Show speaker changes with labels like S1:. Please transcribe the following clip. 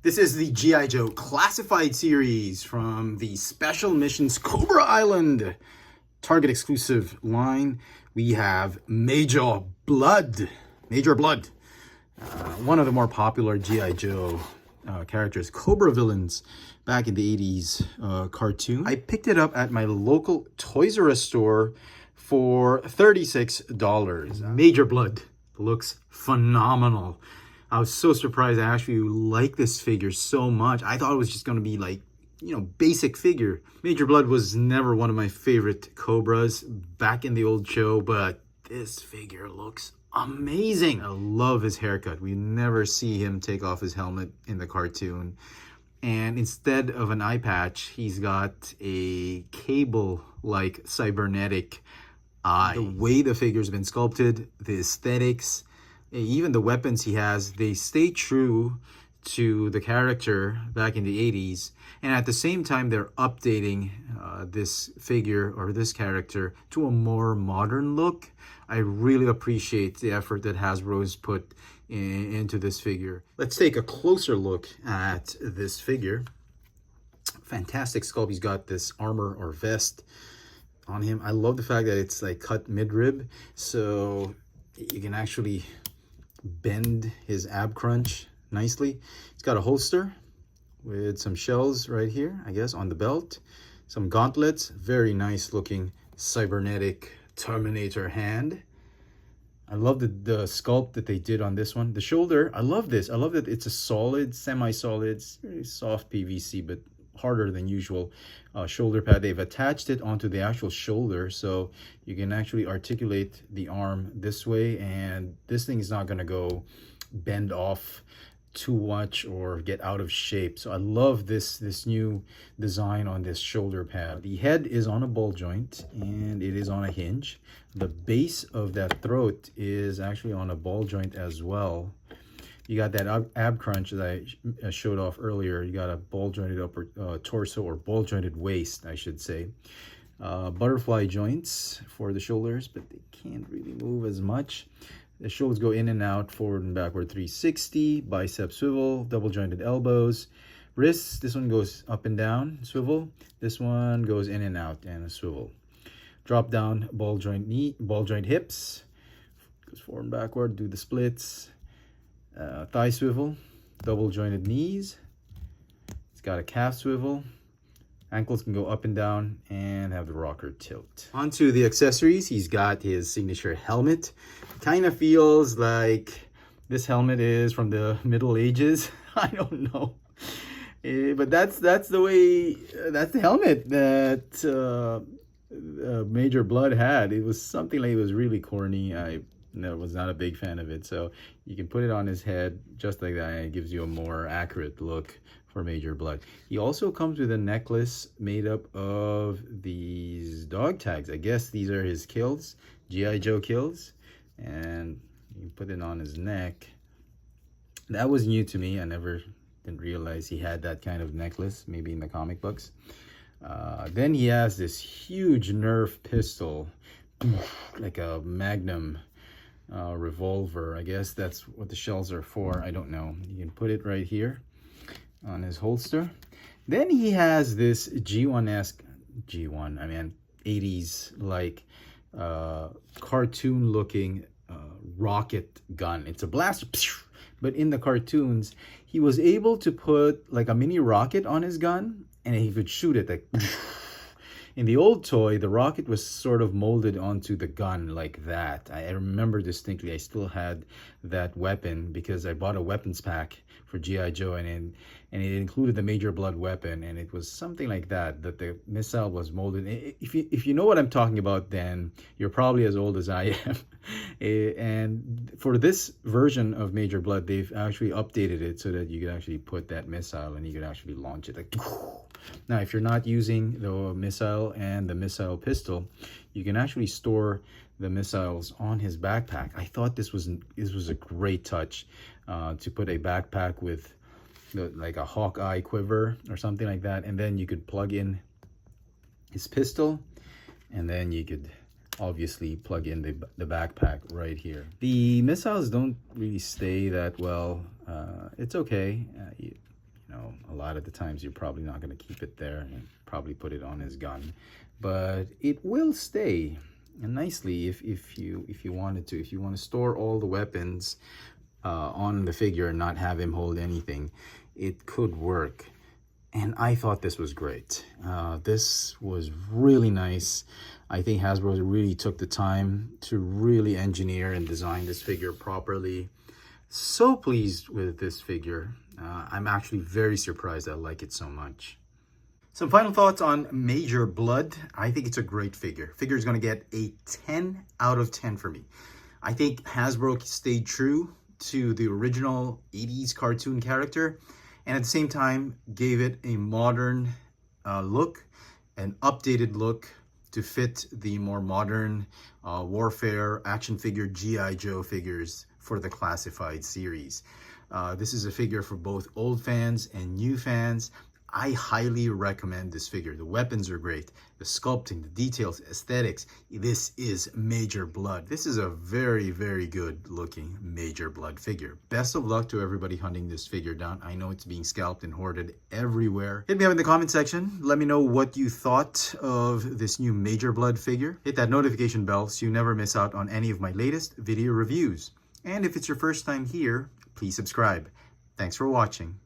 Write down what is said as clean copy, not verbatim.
S1: This is the G.I. Joe Classified series from the Special Missions Cobra Island Target exclusive line. We have Major Bludd. One of the more popular G.I. Joe characters, Cobra villains back in the 80s cartoon. I picked it up at my local Toys R Us store for $36. Major Bludd looks phenomenal. I was so surprised I actually like this figure so much. I thought it was just going to be like, basic figure. Major Bludd was never one of my favorite Cobras back in the old show, but this figure looks amazing. I love his haircut. We never see him take off his helmet in the cartoon. And instead of an eye patch, he's got a cable-like cybernetic eye. The way the figure's been sculpted, the aesthetics, even the weapons he has, they stay true to the character back in the 80s. And at the same time, they're updating this figure or this character to a more modern look. I really appreciate the effort that Hasbro's put into this figure. Let's take a closer look at this figure. Fantastic sculpt. He's got this armor or vest on him. I love the fact that it's like cut mid-rib, so you can actually bend his ab crunch nicely. It's got a holster with some shells right here, I guess, on the belt. Some gauntlets, very nice looking cybernetic Terminator hand. I love the sculpt that they did on this one. The shoulder, I love this. I love that it's a solid, semi-solid, very soft PVC, but harder than usual shoulder pad. They've attached it onto the actual shoulder, so you can actually articulate the arm this way, and this thing is not going to go bend off too much or get out of shape. So I love this new design on this shoulder pad. The head is on a ball joint and it is on a hinge. The base of that throat is actually on a ball joint as well. You got that ab crunch that I showed off earlier. You got a ball jointed upper torso, or ball jointed waist, I should say. Butterfly joints for the shoulders, but they can't really move as much. The shoulders go in and out, forward and backward 360, bicep swivel, double jointed elbows. Wrists, this one goes up and down, swivel. This one goes in and out and a swivel. Drop down ball joint knee, ball joint hips. Goes forward and backward, do the splits. Thigh swivel, double jointed knees. It's got a calf swivel. Ankles can go up and down and have the rocker tilt. Onto the accessories, he's got his signature helmet. Kind of feels like this helmet is from the Middle Ages. I don't know. But that's the way, that's the helmet that Major Bludd had. It was something like, it was really corny. I was not a big fan of it. So you can put it on his head just like that, and it gives you a more accurate look for Major Bludd. He also comes with a necklace made up of these dog tags. I guess these are his kills, G.I. Joe kills, and you put it on his neck. That was new to me. I didn't realize he had that kind of necklace, maybe in the comic books. Then he has this huge Nerf pistol, like a Magnum revolver. I guess that's what the shells are for. I don't know. You can put it right here on his holster. Then he has this G1-esque, 80s like cartoon looking rocket gun. It's a blaster, but in the cartoons he was able to put like a mini rocket on his gun and he could shoot it like in the old toy. The rocket was sort of molded onto the gun like that. I remember distinctly. I still had that weapon because I bought a weapons pack for G.I. Joe, and it included the Major Bludd weapon, and it was something like that the missile was molded. If you know what I'm talking about, then you're probably as old as I am. And for this version of Major Bludd, they've actually updated it so that you could actually put that missile and you could actually launch it. Like, now, if you're not using the missile and the missile pistol, you can actually store the missiles on his backpack. I thought this was a great touch to put a backpack with like a Hawkeye quiver or something like that, and then you could plug in his pistol, and then you could obviously plug in the backpack right here. The missiles don't really stay that well. It's okay. A lot of the times you're probably not going to keep it there and probably put it on his gun, but it will stay nicely if you wanted to. If you want to store all the weapons on the figure and not have him hold anything, it could work. And I thought this was great. This was really nice. I think Hasbro really took the time to really engineer and design this figure properly. So pleased with this figure. I'm actually very surprised I like it so much. Some final thoughts on Major Bludd. I think it's a great figure. Figure is going to get a 10 out of 10 for me. I think Hasbro stayed true to the original 80s cartoon character, and at the same time gave it a modern look, an updated look to fit the more modern warfare action figure G.I. Joe figures for the classified series. This is a figure for both old fans and new fans. I highly recommend this figure. The weapons are great. The sculpting, the details, aesthetics. This is Major Bludd. This is a very, very good looking Major Bludd figure. Best of luck to everybody hunting this figure down. I know it's being scalped and hoarded everywhere. Hit me up in the comment section. Let me know what you thought of this new Major Bludd figure. Hit that notification bell so you never miss out on any of my latest video reviews. And if it's your first time here, please subscribe. Thanks for watching.